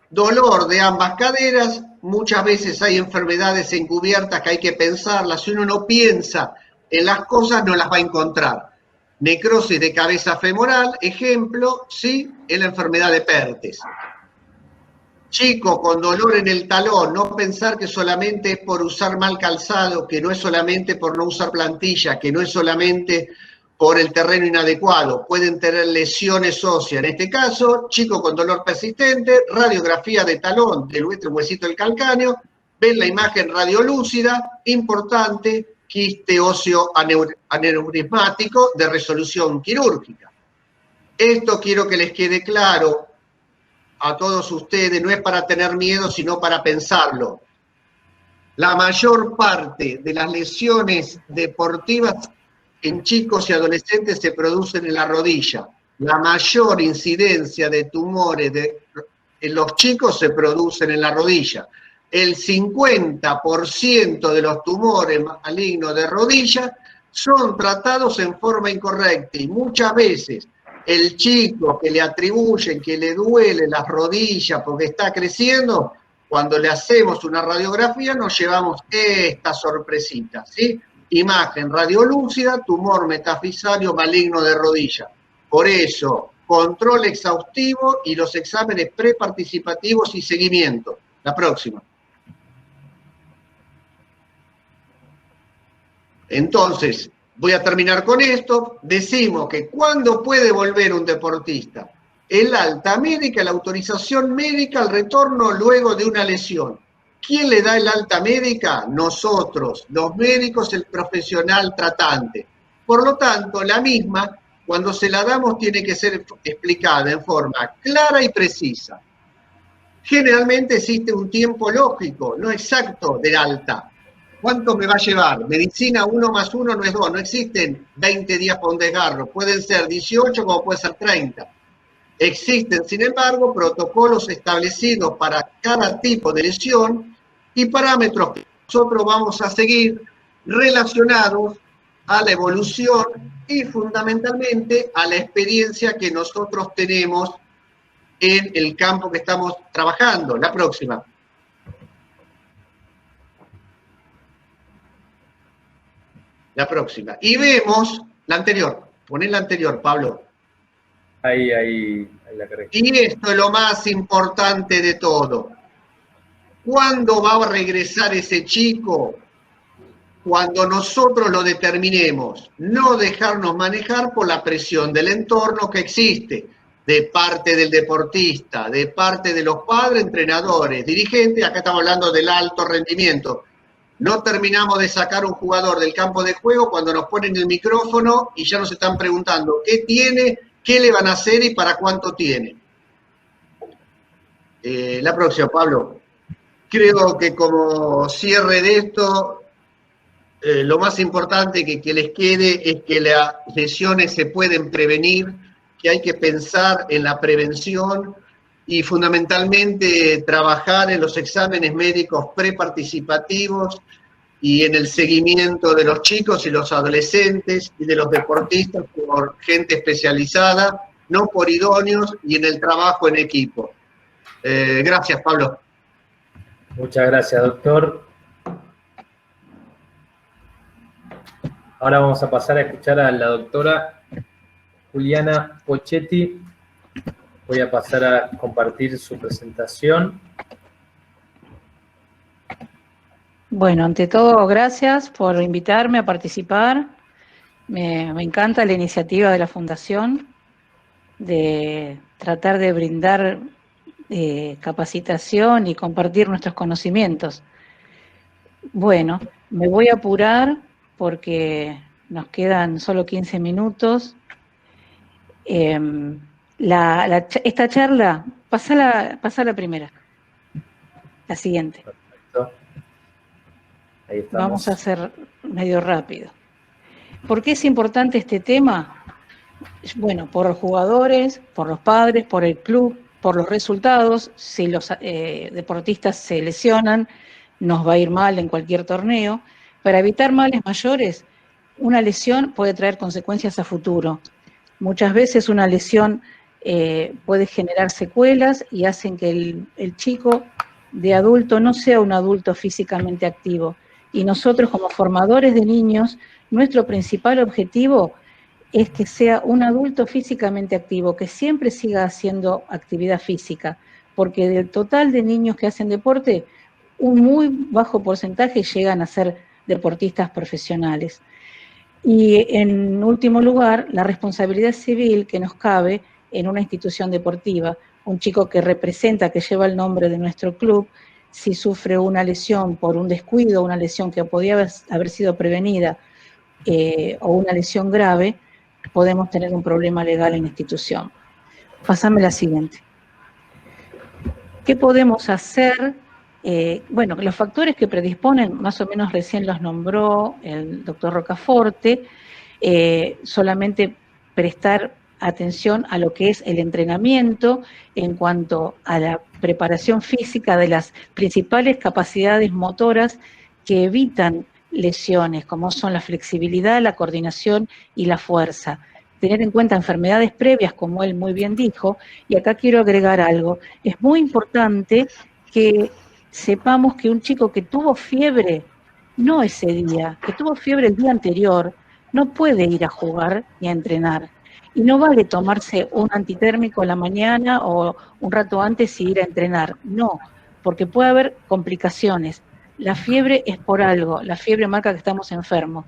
dolor de ambas caderas, muchas veces hay enfermedades encubiertas que hay que pensarlas. Si uno no piensa en las cosas, no las va a encontrar. Necrosis de cabeza femoral, ejemplo, sí, en la enfermedad de Pertes. Chico con dolor en el talón, no pensar que solamente es por usar mal calzado, que no es solamente por no usar plantilla, que no es solamente por el terreno inadecuado, pueden tener lesiones óseas. En este caso, chico con dolor persistente, radiografía de talón del huesito del calcáneo, ven la imagen radiolúcida, importante, quiste óseo aneurismático de resolución quirúrgica. Esto quiero que les quede claro a todos ustedes, no es para tener miedo, sino para pensarlo. La mayor parte de las lesiones deportivas en chicos y adolescentes se producen en la rodilla. La mayor incidencia de tumores en los chicos se producen en la rodilla. El 50% de los tumores malignos de rodilla son tratados en forma incorrecta y muchas veces el chico que le atribuyen que le duele las rodillas porque está creciendo, cuando le hacemos una radiografía nos llevamos esta sorpresita, ¿sí? Imagen radiolúcida, tumor metafisario maligno de rodilla. Por eso, control exhaustivo y los exámenes preparticipativos y seguimiento. La próxima. Entonces, voy a terminar con esto. Decimos que ¿cuándo puede volver un deportista? El alta médica, la autorización médica al retorno luego de una lesión. ¿Quién le da el alta médica? Nosotros, los médicos, el profesional tratante. Por lo tanto, la misma, cuando se la damos, tiene que ser explicada en forma clara y precisa. Generalmente existe un tiempo lógico, no exacto, del alta. ¿Cuánto me va a llevar? Medicina 1 más 1 no es 2, no existen 20 días para un desgarro, pueden ser 18 como puede ser 30. Existen, sin embargo, protocolos establecidos para cada tipo de lesión y parámetros que nosotros vamos a seguir relacionados a la evolución y fundamentalmente a la experiencia que nosotros tenemos en el campo que estamos trabajando. La próxima. La próxima. Y vemos la anterior. Poné la anterior, Pablo. Ahí la cargué. Y esto es lo más importante de todo. ¿Cuándo va a regresar ese chico? Cuando nosotros lo determinemos, no dejarnos manejar por la presión del entorno que existe, de parte del deportista, de parte de los padres, entrenadores, dirigentes. Acá estamos hablando del alto rendimiento. No terminamos de sacar un jugador del campo de juego cuando nos ponen el micrófono y ya nos están preguntando qué tiene, qué le van a hacer y para cuánto tiene. La próxima, Pablo. Creo que como cierre de esto, lo más importante que les quede es que las lesiones se pueden prevenir, que hay que pensar en la prevención y fundamentalmente trabajar en los exámenes médicos preparticipativos y en el seguimiento de los chicos y los adolescentes y de los deportistas por gente especializada, no por idóneos, y en el trabajo en equipo. Gracias, Pablo. Muchas gracias, doctor. Ahora vamos a pasar a escuchar a la doctora Juliana Pochetti. Voy a pasar a compartir su presentación. Bueno, ante todo, gracias por invitarme a participar. Me encanta la iniciativa de la Fundación de tratar de brindar capacitación y compartir nuestros conocimientos. Bueno, me voy a apurar porque nos quedan solo 15 minutos. Esta charla, pasa la primera, la siguiente. Perfecto. Ahí estamos. Vamos a hacer medio rápido. ¿Por qué es importante este tema? Bueno, por los jugadores, por los padres, por el club, por los resultados. Si los deportistas se lesionan, nos va a ir mal en cualquier torneo. Para evitar males mayores, una lesión puede traer consecuencias a futuro. Muchas veces una lesión puede generar secuelas y hacen que el chico de adulto no sea un adulto físicamente activo. Y nosotros, como formadores de niños, nuestro principal objetivo es que sea un adulto físicamente activo, que siempre siga haciendo actividad física, porque del total de niños que hacen deporte, un muy bajo porcentaje llegan a ser deportistas profesionales. Y en último lugar, la responsabilidad civil que nos cabe en una institución deportiva, un chico que representa, que lleva el nombre de nuestro club, si sufre una lesión por un descuido, una lesión que podía haber sido prevenida o una lesión grave, podemos tener un problema legal en la institución. Pásame la siguiente. ¿Qué podemos hacer? Bueno, los factores que predisponen, más o menos recién los nombró el doctor Rocaforte, solamente prestar atención a lo que es el entrenamiento en cuanto a la preparación física de las principales capacidades motoras que evitan lesiones, como son la flexibilidad, la coordinación y la fuerza. Tener en cuenta enfermedades previas, como él muy bien dijo, y acá quiero agregar algo. Es muy importante que sepamos que un chico que tuvo fiebre, no ese día, que tuvo fiebre el día anterior, no puede ir a jugar ni a entrenar. Y no vale tomarse un antitérmico en la mañana o un rato antes y ir a entrenar. No, porque puede haber complicaciones. La fiebre es por algo, la fiebre marca que estamos enfermos.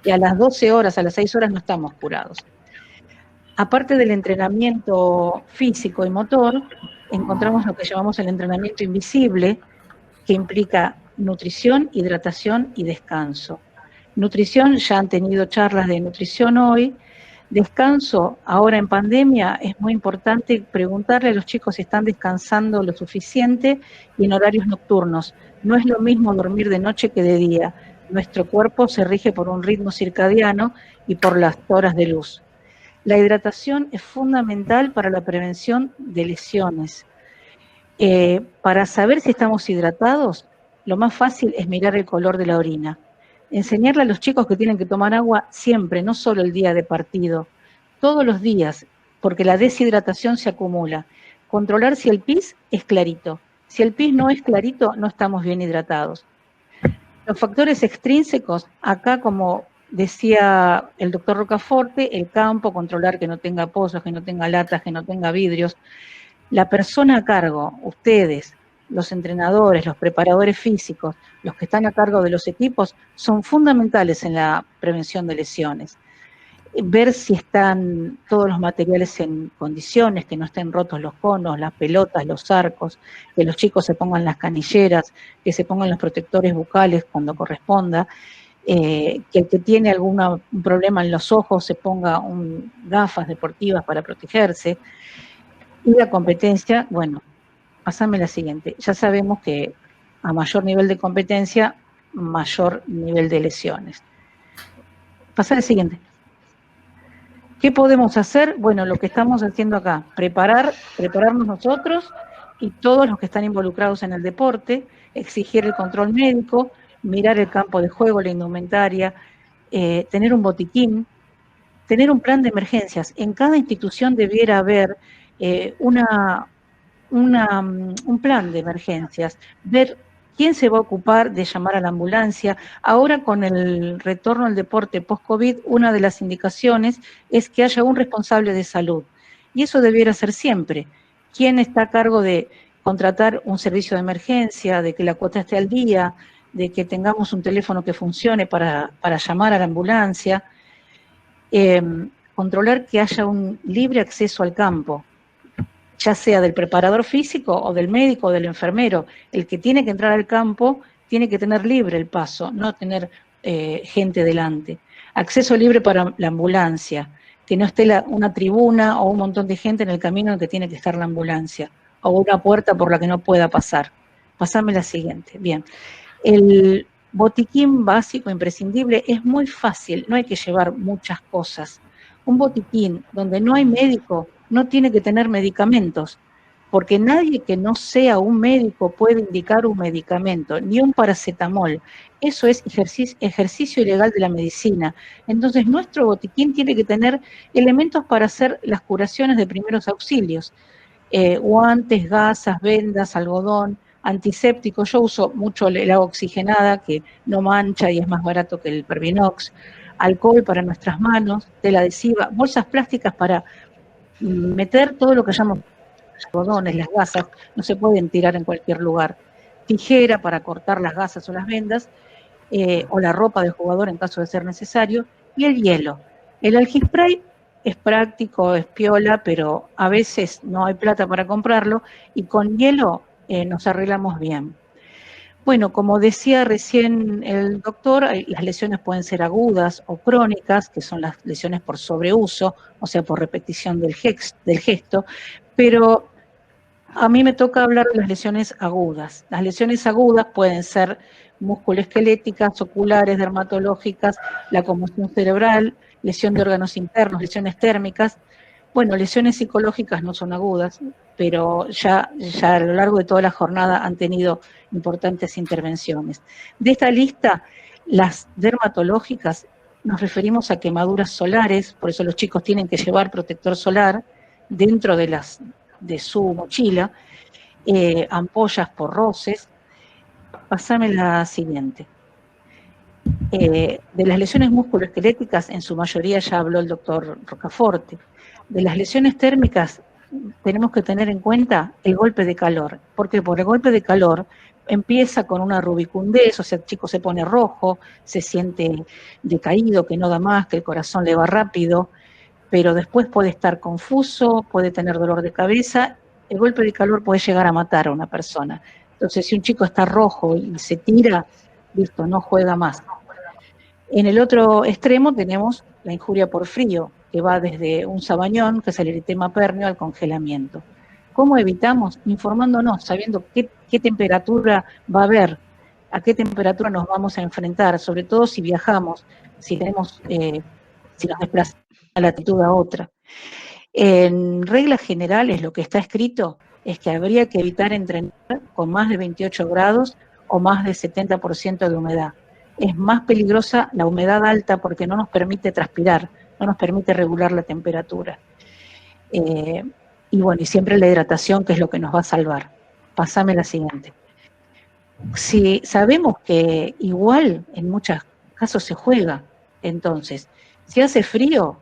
Y a las 12 horas, a las 6 horas no estamos curados. Aparte del entrenamiento físico y motor, encontramos lo que llamamos el entrenamiento invisible, que implica nutrición, hidratación y descanso. Nutrición, ya han tenido charlas de nutrición hoy. Descanso, ahora en pandemia, es muy importante preguntarle a los chicos si están descansando lo suficiente y en horarios nocturnos. No es lo mismo dormir de noche que de día. Nuestro cuerpo se rige por un ritmo circadiano y por las horas de luz. La hidratación es fundamental para la prevención de lesiones. Para saber si estamos hidratados, lo más fácil es mirar el color de la orina. Enseñarle a los chicos que tienen que tomar agua siempre, no solo el día de partido, todos los días, porque la deshidratación se acumula. Controlar si el pis es clarito. Si el pis no es clarito, no estamos bien hidratados. Los factores extrínsecos, acá como decía el doctor Rocaforte, el campo, controlar que no tenga pozos, que no tenga latas, que no tenga vidrios. La persona a cargo, ustedes, los entrenadores, los preparadores físicos, los que están a cargo de los equipos, son fundamentales en la prevención de lesiones. Ver si están todos los materiales en condiciones, que no estén rotos los conos, las pelotas, los arcos, que los chicos se pongan las canilleras, que se pongan los protectores bucales cuando corresponda, que el que tiene algún problema en los ojos se ponga gafas deportivas para protegerse. Y la competencia, bueno, pasame la siguiente. Ya sabemos que a mayor nivel de competencia, mayor nivel de lesiones. Pasá la siguiente. ¿Qué podemos hacer? Bueno, lo que estamos haciendo acá, prepararnos nosotros y todos los que están involucrados en el deporte, exigir el control médico, mirar el campo de juego, la indumentaria, tener un botiquín, tener un plan de emergencias. En cada institución debiera haber un plan de emergencias, ver quién se va a ocupar de llamar a la ambulancia. Ahora, con el retorno al deporte post-COVID, una de las indicaciones es que haya un responsable de salud. Y eso debiera ser siempre. ¿Quién está a cargo de contratar un servicio de emergencia, de que la cuota esté al día, de que tengamos un teléfono que funcione para llamar a la ambulancia? Controlar que haya un libre acceso al campo, ya sea del preparador físico o del médico o del enfermero. El que tiene que entrar al campo tiene que tener libre el paso, no tener gente delante. Acceso libre para la ambulancia, que no esté una tribuna o un montón de gente en el camino en el que tiene que estar la ambulancia, o una puerta por la que no pueda pasar. Pasame la siguiente. Bien. El botiquín básico imprescindible es muy fácil, no hay que llevar muchas cosas. Un botiquín donde no hay médico no tiene que tener medicamentos, porque nadie que no sea un médico puede indicar un medicamento, ni un paracetamol. Eso es ejercicio ilegal de la medicina. Entonces, nuestro botiquín tiene que tener elementos para hacer las curaciones de primeros auxilios. Guantes, gasas, vendas, algodón, antisépticos. Yo uso mucho el agua oxigenada, que no mancha y es más barato que el Pervinox. Alcohol para nuestras manos, tela adhesiva, bolsas plásticas para meter todo lo que llamamos algodones, las gasas, no se pueden tirar en cualquier lugar. Tijera para cortar las gasas o las vendas, o la ropa del jugador en caso de ser necesario, y el hielo. El algispray es práctico, es piola, pero a veces no hay plata para comprarlo, y con hielo nos arreglamos bien. Bueno, como decía recién el doctor, las lesiones pueden ser agudas o crónicas, que son las lesiones por sobreuso, o sea, por repetición del gesto, pero a mí me toca hablar de las lesiones agudas. Las lesiones agudas pueden ser musculoesqueléticas, oculares, dermatológicas, la conmoción cerebral, lesión de órganos internos, lesiones térmicas. Bueno, lesiones psicológicas no son agudas, pero ya a lo largo de toda la jornada han tenido importantes intervenciones. De esta lista, las dermatológicas, nos referimos a quemaduras solares, por eso los chicos tienen que llevar protector solar dentro de su mochila, ampollas por roces. Pasame la siguiente. De las lesiones musculoesqueléticas, en su mayoría ya habló el doctor Rocaforte. De las lesiones térmicas tenemos que tener en cuenta el golpe de calor, porque por el golpe de calor empieza con una rubicundez, o sea, el chico se pone rojo, se siente decaído, que no da más, que el corazón le va rápido, pero después puede estar confuso, puede tener dolor de cabeza. El golpe de calor puede llegar a matar a una persona. Entonces, si un chico está rojo y se tira, listo, no juega más. En el otro extremo tenemos la injuria por frío, que va desde un sabañón, que es el eritema pérneo, al congelamiento. ¿Cómo evitamos? Informándonos, sabiendo qué temperatura va a haber, a qué temperatura nos vamos a enfrentar, sobre todo si viajamos, si nos desplazamos de una latitud a otra. En reglas generales, lo que está escrito es que habría que evitar entrenar con más de 28 grados o más de 70% de humedad. Es más peligrosa la humedad alta porque no nos permite transpirar, no nos permite regular la temperatura. Y bueno, y siempre la hidratación, que es lo que nos va a salvar. Pasame la siguiente. Si sabemos que igual en muchos casos se juega, Entonces, si hace frío,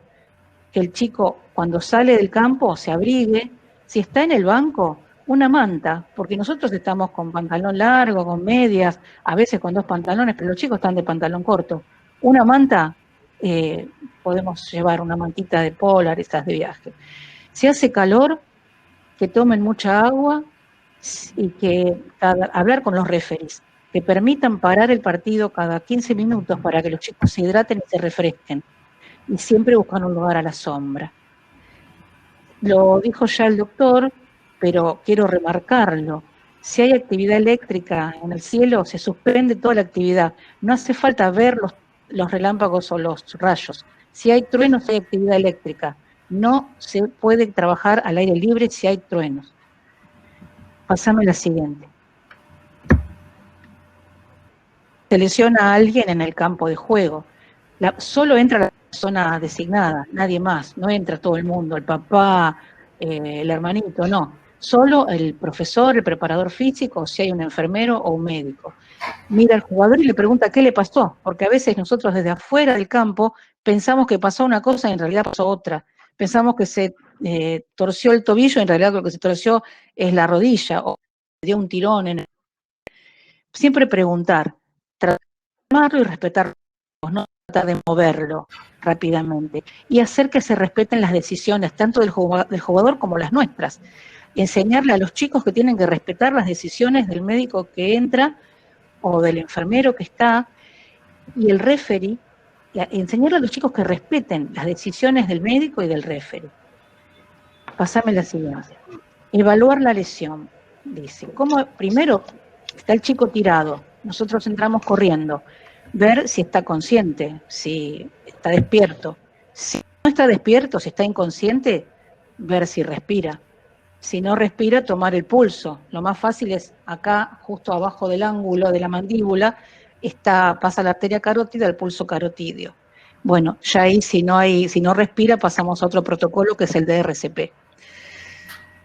que el chico cuando sale del campo se abrigue. Si está en el banco, una manta, porque nosotros estamos con pantalón largo, con medias, a veces con 2 pantalones, pero los chicos están de pantalón corto. Una manta, podemos llevar una mantita de polar, esas de viaje. Si hace calor, que tomen mucha agua y que hablar con los referees, que permitan parar el partido cada 15 minutos para que los chicos se hidraten y se refresquen. Y siempre buscan un lugar a la sombra. Lo dijo ya el doctor, pero quiero remarcarlo. Si hay actividad eléctrica en el cielo, se suspende toda la actividad. No hace falta ver los relámpagos o los rayos. Si hay truenos, hay actividad eléctrica. No se puede trabajar al aire libre si hay truenos. Pasame la siguiente. Se lesiona a alguien en el campo de juego. Solo entra la persona designada, nadie más. No entra todo el mundo, el papá, el hermanito, no. Solo el profesor, el preparador físico, si hay un enfermero o un médico. Mira al jugador y le pregunta qué le pasó, porque a veces nosotros desde afuera del campo pensamos que pasó una cosa y en realidad pasó otra. Pensamos que se torció el tobillo y en realidad lo que se torció es la rodilla o dio un tirón. Siempre preguntar, tratarlo y respetarlo, no tratar de moverlo rápidamente y hacer que se respeten las decisiones tanto del jugador como las nuestras. Enseñarle a los chicos que tienen que respetar las decisiones del médico que entra o del enfermero que está y el referee, enseñarle a los chicos que respeten las decisiones del médico y del referee. Pasame la siguiente. Evaluar la lesión, dice. ¿Cómo? Primero, está el chico tirado, nosotros entramos corriendo, ver si está consciente, si está despierto. Si no está despierto, si está inconsciente, ver si respira. Si no respira, tomar el pulso. Lo más fácil es acá, justo abajo del ángulo de la mandíbula, pasa la arteria carótida, el pulso carotidio. Bueno, ya ahí si no respira, pasamos a otro protocolo que es el de RCP.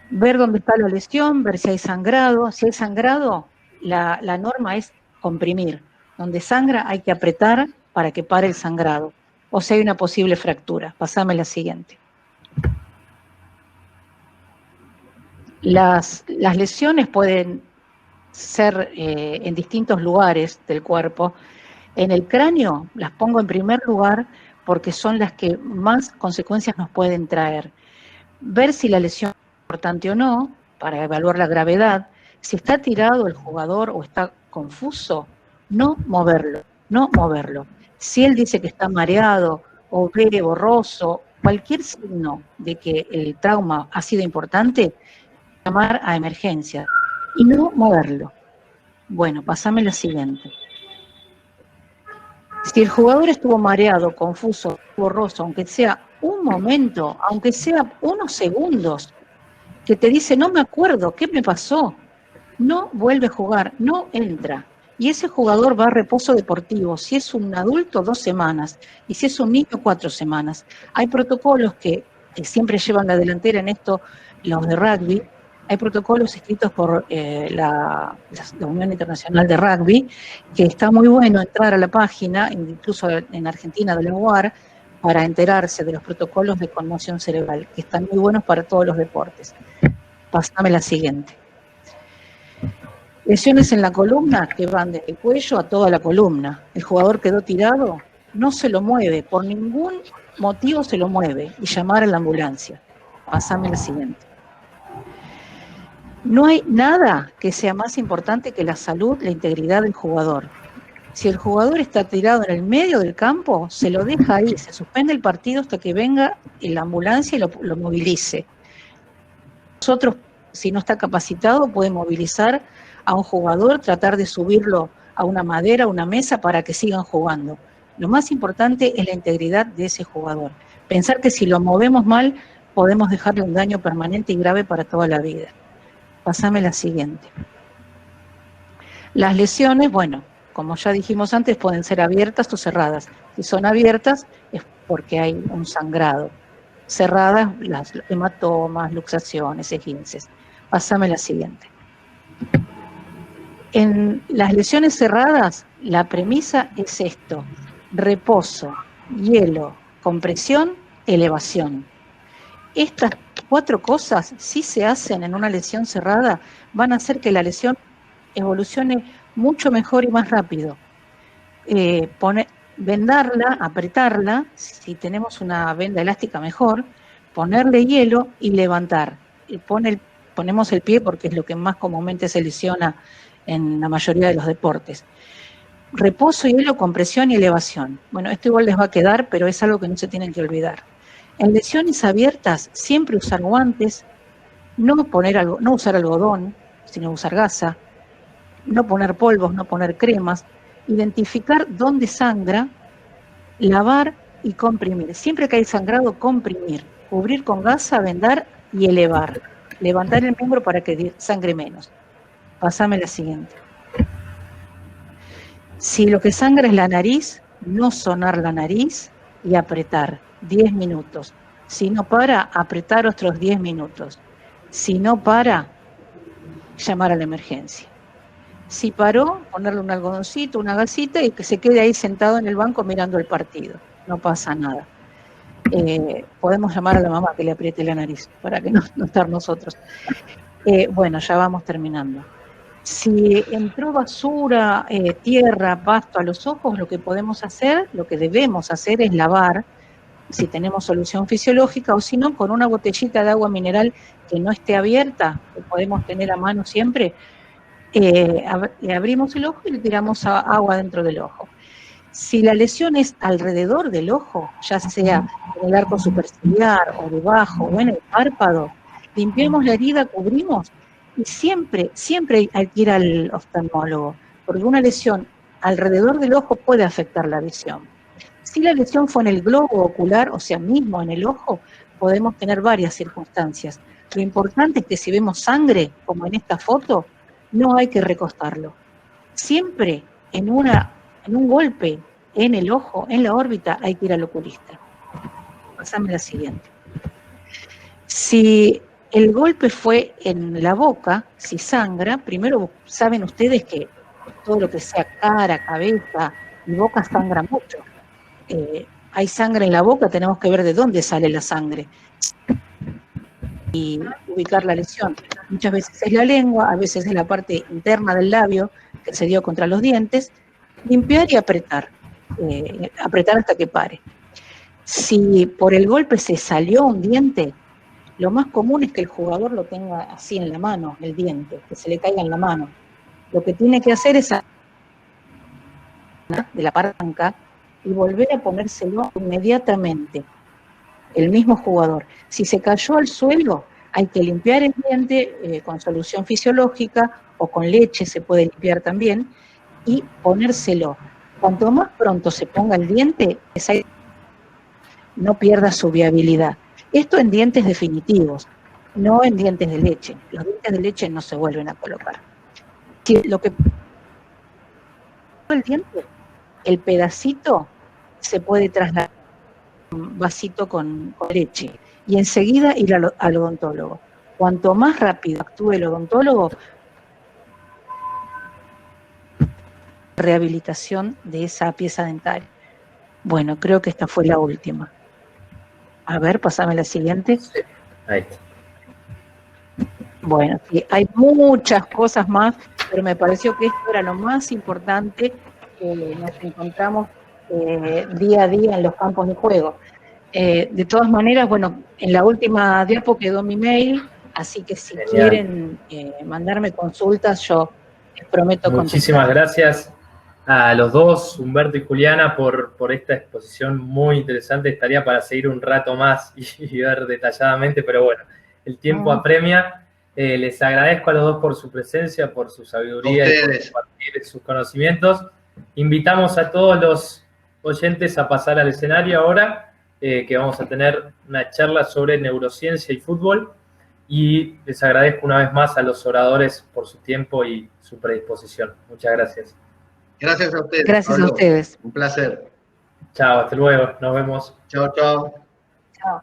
Ver dónde está la lesión, ver si hay sangrado. Si hay sangrado, la norma es comprimir. Donde sangra hay que apretar para que pare el sangrado. O si hay una posible fractura. Pasame la siguiente. Las lesiones pueden ser en distintos lugares del cuerpo. En el cráneo las pongo en primer lugar porque son las que más consecuencias nos pueden traer. Ver si la lesión es importante o no, para evaluar la gravedad. Si está tirado el jugador o está confuso, no moverlo. Si él dice que está mareado o ve borroso, cualquier signo de que el trauma ha sido importante, llamar a emergencia y no moverlo. Bueno, pasame la siguiente. Si el jugador estuvo mareado, confuso, borroso, aunque sea un momento, aunque sea unos segundos, que te dice, no me acuerdo, ¿qué me pasó? No vuelve a jugar, no entra. Y ese jugador va a reposo deportivo. Si es un adulto, 2 semanas. Y si es un niño, 4 semanas. Hay protocolos que siempre llevan la delantera en esto, los de rugby. Hay protocolos escritos por la Unión Internacional de Rugby, que está muy bueno entrar a la página, incluso en Argentina de la UAR, para enterarse de los protocolos de conmoción cerebral, que están muy buenos para todos los deportes. Pasame la siguiente. Lesiones en la columna que van desde el cuello a toda la columna. El jugador quedó tirado, no se lo mueve, por ningún motivo se lo mueve, y llamar a la ambulancia. Pasame la siguiente. No hay nada que sea más importante que la salud, la integridad del jugador. Si el jugador está tirado en el medio del campo, se lo deja ahí, se suspende el partido hasta que venga la ambulancia y lo movilice. Nosotros, si no está capacitado, puede movilizar a un jugador, tratar de subirlo a una madera, a una mesa para que sigan jugando. Lo más importante es la integridad de ese jugador. Pensar que si lo movemos mal, podemos dejarle un daño permanente y grave para toda la vida. Pasame la siguiente. Las lesiones, bueno, como ya dijimos antes, pueden ser abiertas o cerradas. Si son abiertas es porque hay un sangrado. Cerradas, las hematomas, luxaciones, esguinces. Pasame la siguiente. En las lesiones cerradas, la premisa es esto: reposo, hielo, compresión, elevación. Estas 4 cosas, si se hacen en una lesión cerrada, van a hacer que la lesión evolucione mucho mejor y más rápido. Vendarla, apretarla, si tenemos una venda elástica mejor, ponerle hielo y levantar. Ponemos el pie porque es lo que más comúnmente se lesiona en la mayoría de los deportes. Reposo, hielo, compresión y elevación. Bueno, esto igual les va a quedar, pero es algo que no se tienen que olvidar. En lesiones abiertas, siempre usar guantes, no usar algodón, sino usar gasa, no poner polvos, no poner cremas, identificar dónde sangra, lavar y comprimir. Siempre que hay sangrado, comprimir, cubrir con gasa, vendar y elevar. Levantar el miembro para que sangre menos. Pásame la siguiente. Si lo que sangra es la nariz, no sonar la nariz y apretar 10 minutos. Si no para, apretar otros 10 minutos. Si no para, llamar a la emergencia. Si paró, ponerle un algodoncito, una gasita y que se quede ahí sentado en el banco mirando el partido. No pasa nada. Podemos llamar a la mamá que le apriete la nariz para que no estar nosotros. Bueno, ya vamos terminando. Si entró basura, tierra, pasto a los ojos, lo que podemos hacer, lo que debemos hacer es lavar, si tenemos solución fisiológica, o si no, con una botellita de agua mineral que no esté abierta, que podemos tener a mano siempre, abrimos el ojo y le tiramos agua dentro del ojo. Si la lesión es alrededor del ojo, ya sea en el arco superciliar o debajo o en el párpado, limpiamos la herida, cubrimos y siempre hay que ir al oftalmólogo, porque una lesión alrededor del ojo puede afectar la visión. Si la lesión fue en el globo ocular, o sea, mismo en el ojo, podemos tener varias circunstancias. Lo importante es que si vemos sangre, como en esta foto, no hay que recostarlo. Siempre en un golpe en el ojo, en la órbita, hay que ir al oculista. Pasame la siguiente. Si el golpe fue en la boca, si sangra, primero saben ustedes que todo lo que sea cara, cabeza y boca sangra mucho. Hay sangre en la boca, tenemos que ver de dónde sale la sangre y ubicar la lesión. Muchas veces es la lengua, a veces es la parte interna del labio que se dio contra los dientes. Limpiar y apretar, apretar hasta que pare. Si por el golpe se salió un diente, lo más común es que el jugador lo tenga así en la mano, el diente, que se le caiga en la mano. Lo que tiene que hacer es de la palanca y volver a ponérselo inmediatamente, el mismo jugador. Si se cayó al suelo, hay que limpiar el diente con solución fisiológica o con leche se puede limpiar también y ponérselo. Cuanto más pronto se ponga el diente, no pierda su viabilidad. Esto en dientes definitivos, no en dientes de leche. Los dientes de leche no se vuelven a colocar. Si lo que el diente, el pedacito se puede trasladar a un vasito con leche y enseguida ir al odontólogo. Cuanto más rápido actúe el odontólogo, rehabilitación de esa pieza dental. Bueno, creo que esta fue la última. A ver, pasame la siguiente. Sí, ahí está. Bueno, sí, hay muchas cosas más, pero me pareció que esto era lo más importante que nos encontramos día a día en los campos de juego. De todas maneras, bueno, en la última diapo quedó mi mail, así que si quieren mandarme consultas, yo les prometo contestar. Muchísimas gracias a los dos, Humberto y Juliana, por esta exposición muy interesante. Estaría para seguir un rato más y ver detalladamente, pero bueno, el tiempo apremia. Les agradezco a los dos por su presencia, por su sabiduría y por compartir sus conocimientos. Invitamos a todos los oyentes a pasar al escenario ahora, que vamos a tener una charla sobre neurociencia y fútbol. Y les agradezco una vez más a los oradores por su tiempo y su predisposición. Muchas gracias. Gracias a ustedes. Gracias a ustedes. Un placer. Chao, hasta luego. Nos vemos. Chao, chao. Chao.